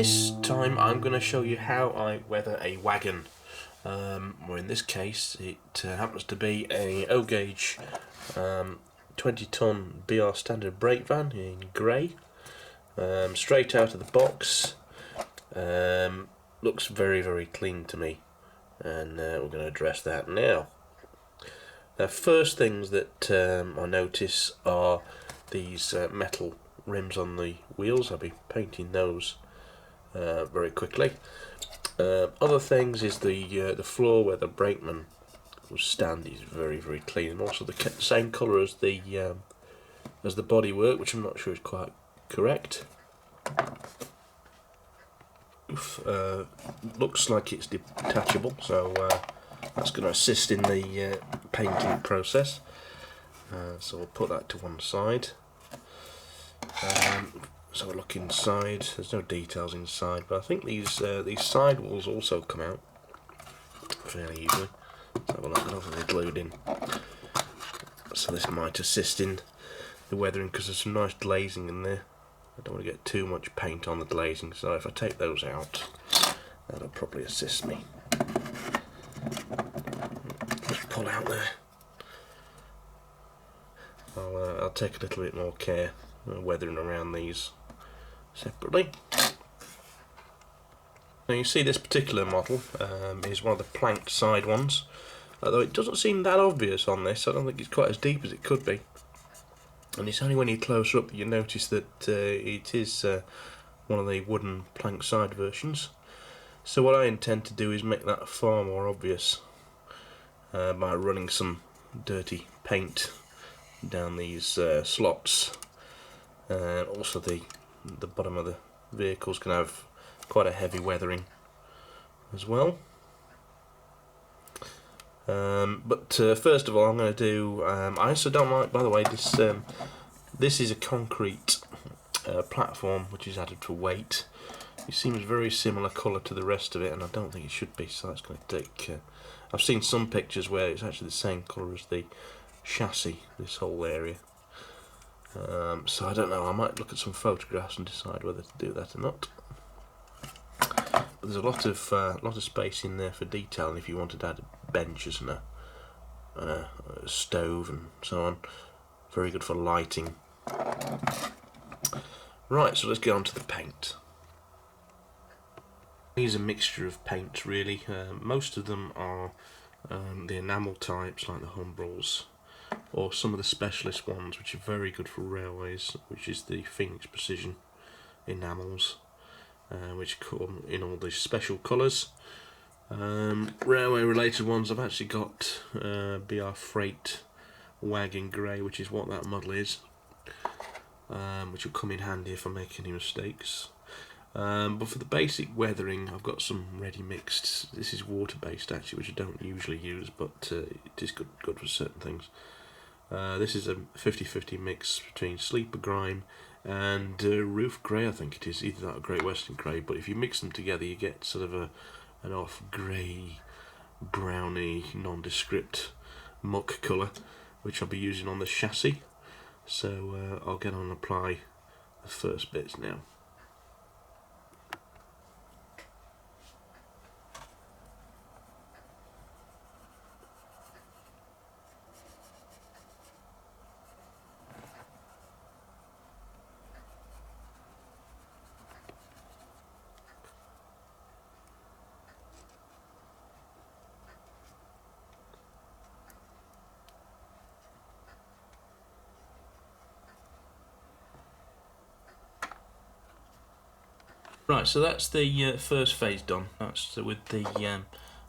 This time I'm going to show you how I weather a wagon, or in this case it happens to be a O-gauge 20-ton BR standard Brakevan in grey, straight out of the box. Looks very clean to me, and we're going to address that now. The first things that I notice are these metal rims on the wheels. I'll be painting those very quickly. Other things is the floor where the brakeman will stand is very clean, and also the same colour as the bodywork, which I'm not sure is quite correct. Looks like it's detachable, so that's going to assist in the painting process. So we'll put that to one side. So we'll look inside. There's no details inside, but I think these sidewalls also come out fairly easily. Let's have a look. I don't think they're glued in, so this might assist in the weathering because there's some nice glazing in there. I don't want to get too much paint on the glazing, so if I take those out, that'll probably assist me. Just pull out there. I'll take a little bit more care weathering around these separately. Now you see this particular model is one of the planked side ones, although it doesn't seem that obvious on this. I don't think it's quite as deep as it could be, and it's only when you close up that you notice that it is one of the wooden plank side versions. So what I intend to do is make that far more obvious by running some dirty paint down these slots. Also the bottom of the vehicle's going to have quite a heavy weathering as well. But first of all, I'm going to do. I also don't like, by the way, this. This is a concrete platform which is added for weight. It seems very similar colour to the rest of it, and I don't think it should be. So that's going to take. I've seen some pictures where it's actually the same colour as the chassis. This whole area. So I don't know. I might look at some photographs and decide whether to do that or not. But there's a lot of space in there for detail, and if you wanted to add benches and a stove and so on, very good for lighting. Right, so let's get on to the paint. These are a mixture of paints really. Most of them are the enamel types like the Humbrals, or some of the specialist ones which are very good for railways, which is the Phoenix Precision enamels, which come in all these special colours. Railway related ones, I've actually got BR Freight Wagon Grey, which is what that model is, which will come in handy if I make any mistakes. But for the basic weathering, I've got some ready mixed. This is water based actually, which I don't usually use, but it is good for certain things. This is a 50-50 mix between Sleeper Grime and Roof Grey, I think it is, either that or Great Western Grey, but if you mix them together you get sort of an off grey, browny, nondescript muck colour, which I'll be using on the chassis. So I'll get on and apply the first bits now. Right, so that's the first phase done. That's with the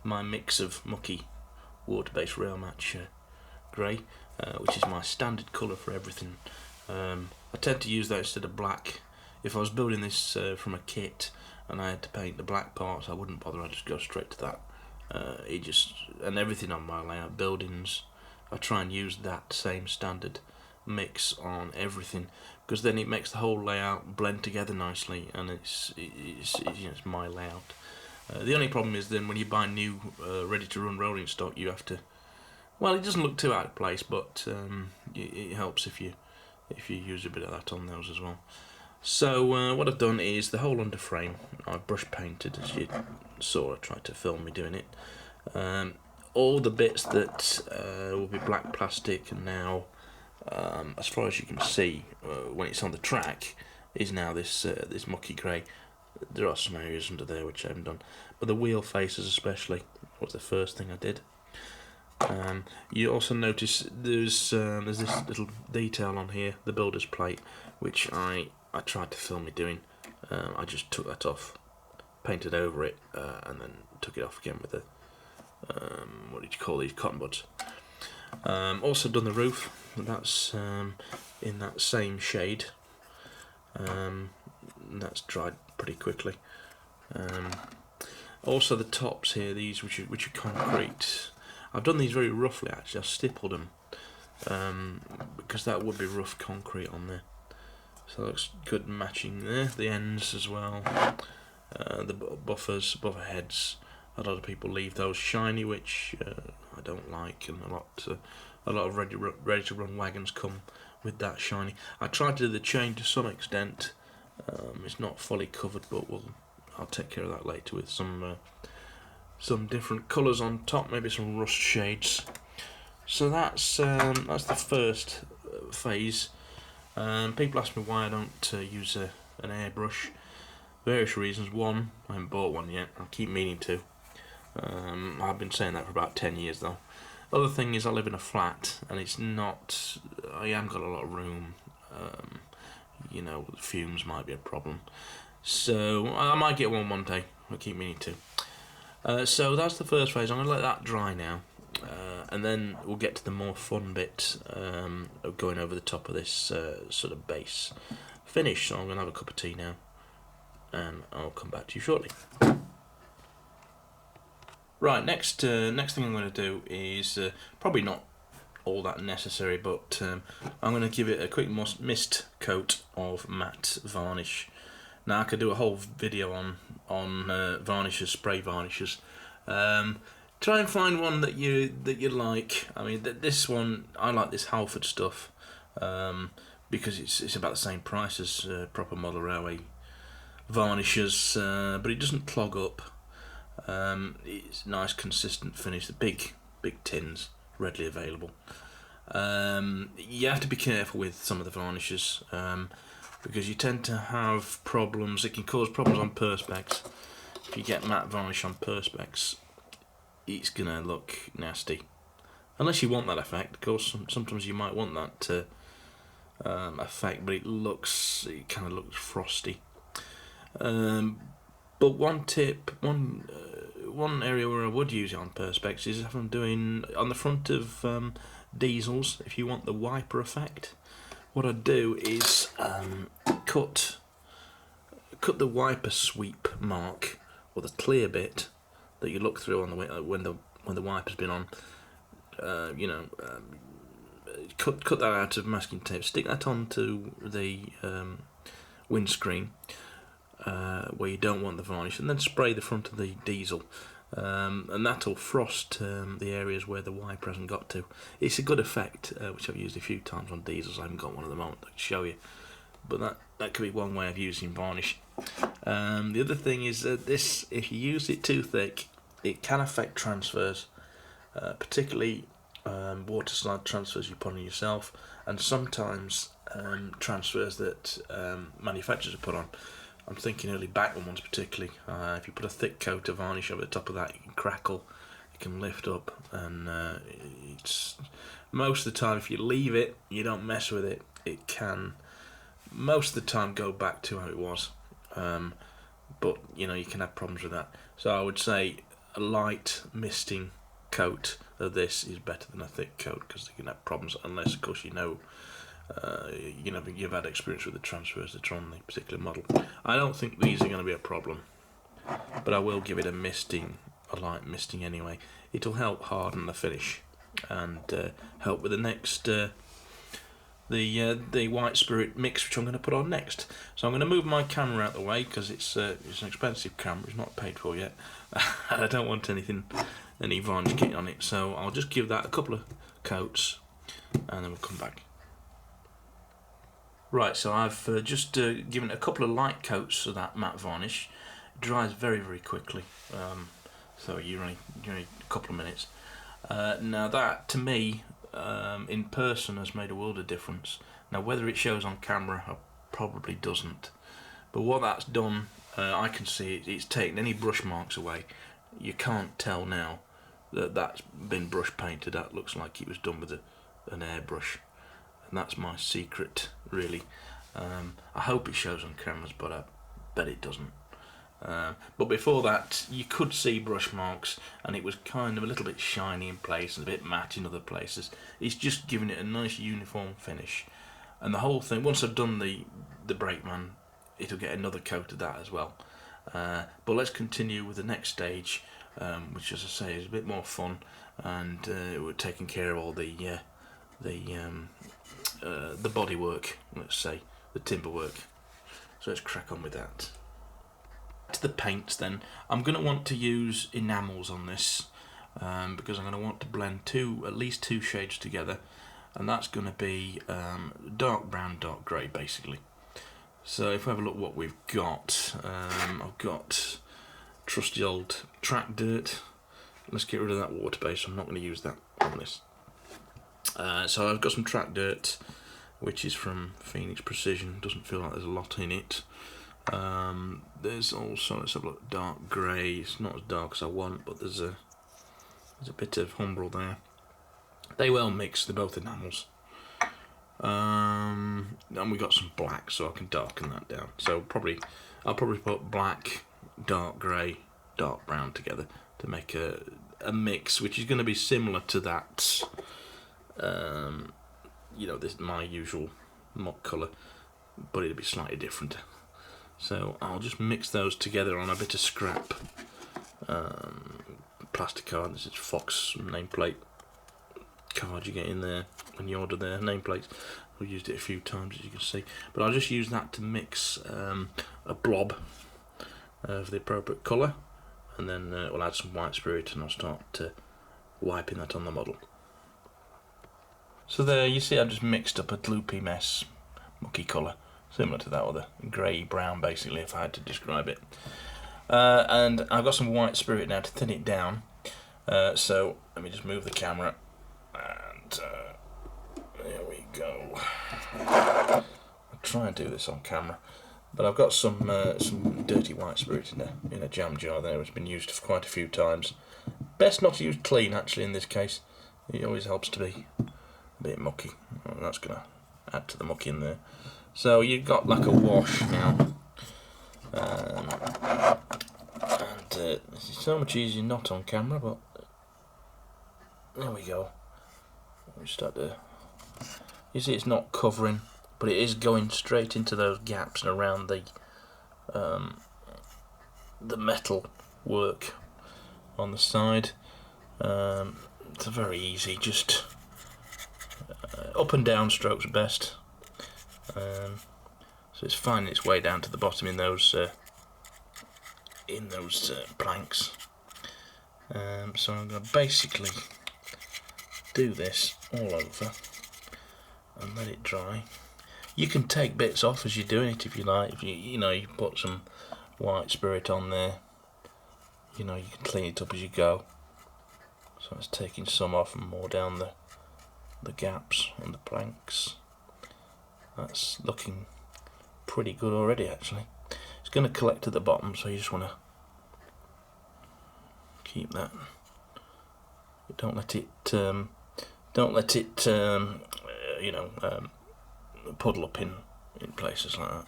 my mix of mucky water-based rail match grey, which is my standard colour for everything. I tend to use that instead of black. If I was building this from a kit and I had to paint the black parts, I wouldn't bother. I'd just go straight to that. And everything on my layout buildings, I try and use that same standard mix on everything, because then it makes the whole layout blend together nicely, and it's my layout. The only problem is then when you buy new ready to run rolling stock, you have to, well, it doesn't look too out of place, but it helps if you use a bit of that on those as well. So what I've done is the whole underframe I've brush painted, as you saw. I tried to film me doing it. All the bits that will be black plastic and now, as far as you can see when it's on the track, is now this mucky grey. There are some areas under there which I haven't done, but the wheel faces especially was the first thing I did. You also notice there's this little detail on here, the builder's plate, which I tried to film me doing. I just took that off, painted over it, and then took it off again with the what did you call these, cotton buds. Also done the roof. That's in that same shade. That's dried pretty quickly. Also the tops here, these which are concrete. I've done these very roughly actually. I've stippled them because that would be rough concrete on there. So that looks good matching there. The ends as well. The buffers, buffer heads. A lot of people leave those shiny, which I don't like, and a lot of ready to run wagons come with that shiny. I tried to do the chain to some extent. It's not fully covered, but I'll take care of that later with some different colours on top, maybe some rust shades. So that's the first phase. People ask me why I don't use an airbrush. Various reasons. One, I haven't bought one yet. I keep meaning to. I've been saying that for about 10 years though. Other thing is I live in a flat and it's not. I haven't got a lot of room. You know, fumes might be a problem. So I might get one day. I keep meaning to. So that's the first phase. I'm going to let that dry now. And then we'll get to the more fun bit of going over the top of this sort of base finish. So I'm going to have a cup of tea now and I'll come back to you shortly. Right, next thing I'm going to do is probably not all that necessary, but I'm going to give it a quick mist coat of matte varnish. Now I could do a whole video on varnishes, spray varnishes. Try and find one that you like. I mean, this one, I like this Halford stuff because it's about the same price as proper model railway varnishes, but it doesn't clog up. It's nice consistent finish. The big tins readily available. You have to be careful with some of the varnishes because you tend to have problems. It can cause problems on perspex. If you get matte varnish on perspex, it's gonna look nasty. Unless you want that effect. Of course, sometimes you might want that effect, but it kind of looks frosty. But one tip, one area where I would use it on perspex is if I'm doing on the front of diesels. If you want the wiper effect, what I do is cut the wiper sweep mark, or the clear bit that you look through on the when the wiper's been on. Cut that out of masking tape. Stick that onto the windscreen where you don't want the varnish, and then spray the front of the diesel. And that'll frost the areas where the wiper hasn't got to. It's a good effect, which I've used a few times on diesels. I haven't got one at the moment I can show you, but that could be one way of using varnish. The other thing is that this, if you use it too thick, it can affect transfers, particularly water slide transfers you put on yourself, and sometimes transfers that manufacturers have put on. I'm thinking early Brakevan ones particularly. If you put a thick coat of varnish over the top of that, it can crackle, it can lift up, and it's most of the time, if you leave it, you don't mess with it, it can most of the time go back to how it was. But you can have problems with that. So I would say a light misting coat of this is better than a thick coat, because they can have problems unless, of course, you've had experience with the transfers that are on the particular model. I don't think these are going to be a problem, but I will give it a light misting anyway. It'll help harden the finish and help with the next the white spirit mix, which I'm going to put on next. So I'm going to move my camera out of the way because it's an expensive camera. It's not paid for yet. I don't want any varnish kit on it, so I'll just give that a couple of coats and then we'll come back. Right, so I've just given it a couple of light coats of that matte varnish. It dries very, very quickly, so you're only a couple of minutes. Now that, to me, in person has made a world of difference. Now whether it shows on camera, probably doesn't. But what that's done, I can see it's taken any brush marks away. You can't tell now that that's been brush painted. That looks like it was done with an airbrush. And that's my secret, really. I hope it shows on cameras, but I bet it doesn't. But before that, you could see brush marks, and it was kind of a little bit shiny in places, a bit matte in other places. It's just giving it a nice uniform finish. And the whole thing, once I've done the Brakevan, it'll get another coat of that as well. But let's continue with the next stage, which, as I say, is a bit more fun, and we're taking care of all the body work, let's say, the timber work. So let's crack on with that. To the paints then, I'm going to want to use enamels on this, because I'm going to want to blend at least two shades together, and that's going to be dark brown, dark grey basically. So if we have a look what we've got, I've got trusty old track dirt. Let's get rid of that water base, I'm not going to use that on this. So I've got some track dirt, which is from Phoenix Precision. Doesn't feel like there's a lot in it. There's also, let's have a look, dark grey. It's not as dark as I want, but there's a bit of humbrol there. They well mix, they're both enamels. And we got some black, so I can darken that down. So I'll probably put black, dark grey, dark brown together to make a mix, which is going to be similar to that. This my usual mock colour, but it'll be slightly different. So I'll just mix those together on a bit of scrap plastic card. This is Fox nameplate card you get in there when you order their nameplates. We've used it a few times, as you can see, but I'll just use that to mix a blob of the appropriate colour, and then we'll add some white spirit, and I'll start wiping that on the model. So there you see I've just mixed up a gloopy mess, mucky colour, similar to that other grey brown basically, if I had to describe it. And I've got some white spirit now to thin it down. So let me just move the camera, and there we go. I'll try and do this on camera, but I've got some dirty white spirit in a jam jar there, which has been used for quite a few times. Best not to use clean actually in this case. It always helps to be a bit mucky. Well, that's going to add to the muck in there. So you've got like a wash now, and this is so much easier not on camera, but there we go. We start to, you see it's not covering, but it is going straight into those gaps and around the metal work on the side. It's very easy, just up and down strokes best. So it's finding its way down to the bottom in those planks. So I'm going to basically do this all over and let it dry. You can take bits off as you're doing it if you like. If you put some white spirit on there, you can clean it up as you go. So it's taking some off and more down the gaps on the planks. That's looking pretty good already actually. It's going to collect at the bottom, so you just want to keep that. Don't let it puddle up in places like that.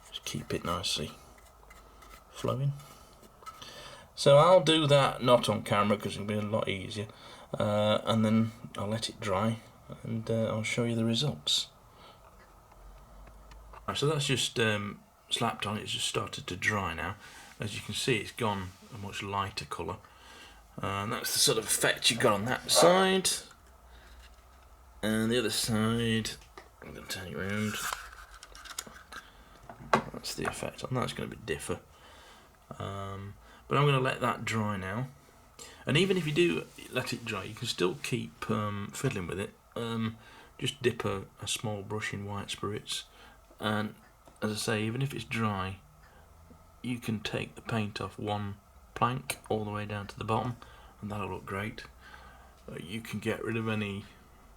Just keep it nicely flowing. So I'll do that not on camera because it'll be a lot easier, and then I'll let it dry, and I'll show you the results. Right, so that's just slapped on. It's just started to dry now. As you can see, it's gone a much lighter colour, and that's the sort of effect you got on that side. And the other side, I'm going to turn you around. That's the effect on that. It's going to be differ. But I'm going to let that dry now. And even if you do let it dry, you can still keep fiddling with it. Just dip a small brush in white spirits And as I say, even if it's dry, you can take the paint off one plank all the way down to the bottom, and that'll look great. You can get rid of any,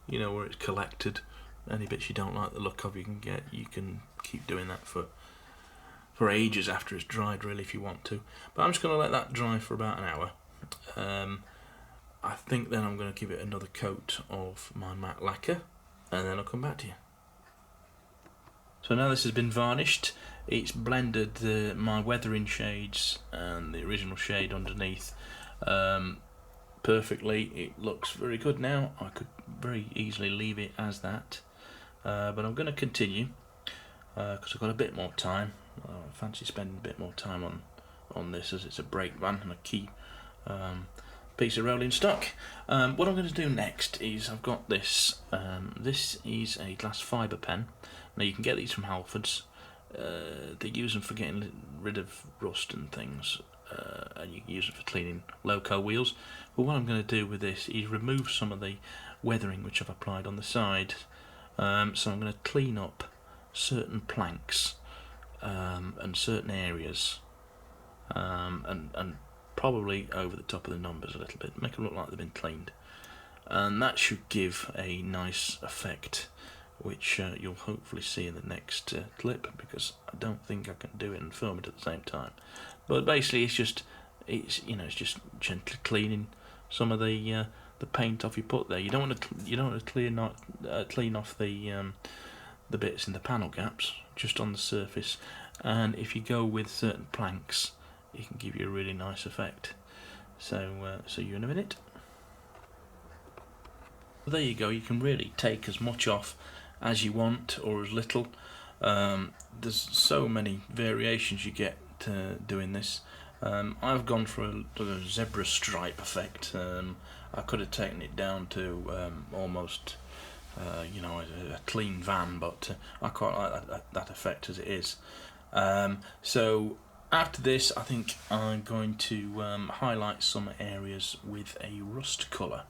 where it's collected, any bits you don't like the look of. You can keep doing that for ages after it's dried, really, if you want to. But I'm just going to let that dry for about an hour. I think then I'm going to give it another coat of my matte lacquer, and then I'll come back to you. So now this has been varnished, it's blended my weathering shades and the original shade underneath perfectly. It looks very good now. I could very easily leave it as that, but I'm going to continue because I've got a bit more time. I fancy spending a bit more time on this, as it's a Brakevan and a key piece of rolling stock. What I'm going to do next is, I've got this. This is a glass fibre pen. Now you can get these from Halfords. They use them for getting rid of rust and things, and you can use them for cleaning loco wheels. But what I'm going to do with this is remove some of the weathering which I've applied on the side. So I'm going to clean up certain planks and certain areas, and probably over the top of the numbers a little bit, make them look like they've been cleaned, and that should give a nice effect, which you'll hopefully see in the next clip, because I don't think I can do it and film it at the same time. But basically, it's just gently cleaning some of the paint off you put there. You don't want to clean off the bits in the panel gaps, just on the surface. And if you go with certain planks, it can give you a really nice effect. So see you in a minute. There you go. You can really take as much off as you want, or as little. There's so many variations you get doing this. I've gone for a zebra stripe effect. I could have taken it down to almost a clean van, but I quite like that effect as it is. So after this, I think I'm going to highlight some areas with a rust colour,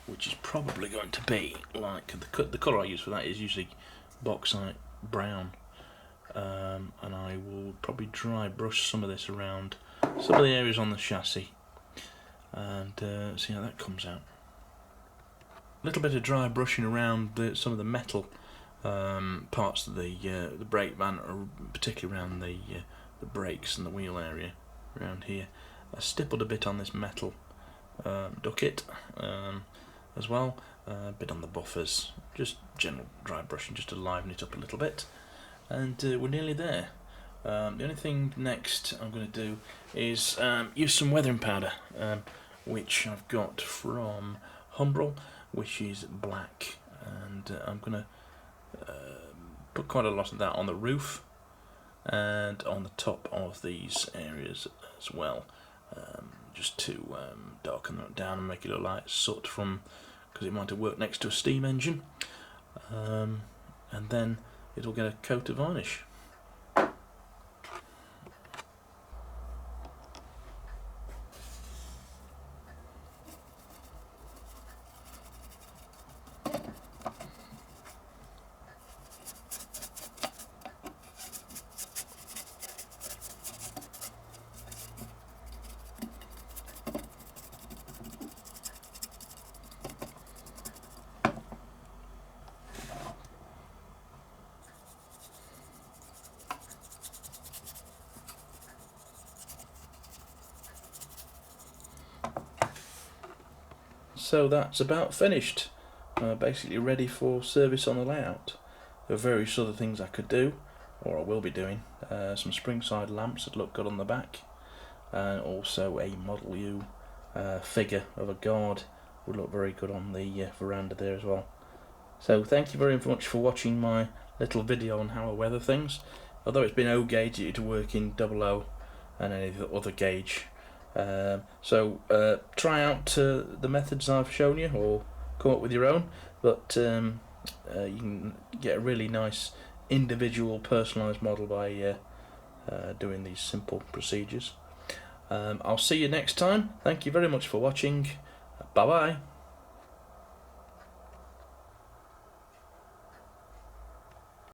which is probably going to be like the colour I use for that is usually bauxite brown, and I will probably dry brush some of this around some of the areas on the chassis, and see how that comes out. A little bit of dry brushing around some of the metal parts of the Brakevan, particularly around the brakes and the wheel area around here. I stippled a bit on this metal ducket as well, a bit on the buffers, just general dry brushing just to liven it up a little bit, and we're nearly there. The only thing next I'm going to do is use some weathering powder, which I've got from Humbrol, which is black, and I'm going to put quite a lot of that on the roof and on the top of these areas as well, just to darken that down and make it look like soot because it might have worked next to a steam engine, and then it'll get a coat of varnish. So that's about finished, basically ready for service on the layout. There are various other things I could do, or I will be doing. Some springside lamps that look good on the back, and also a Model U figure of a guard would look very good on the veranda there as well. So thank you very much for watching my little video on how I weather things. Although it's been O gauge, it would work in 00 and any other gauge. So try out the methods I've shown you, or come up with your own, but you can get a really nice individual personalised model by doing these simple procedures. I'll see you next time. Thank you very much for watching. Bye bye.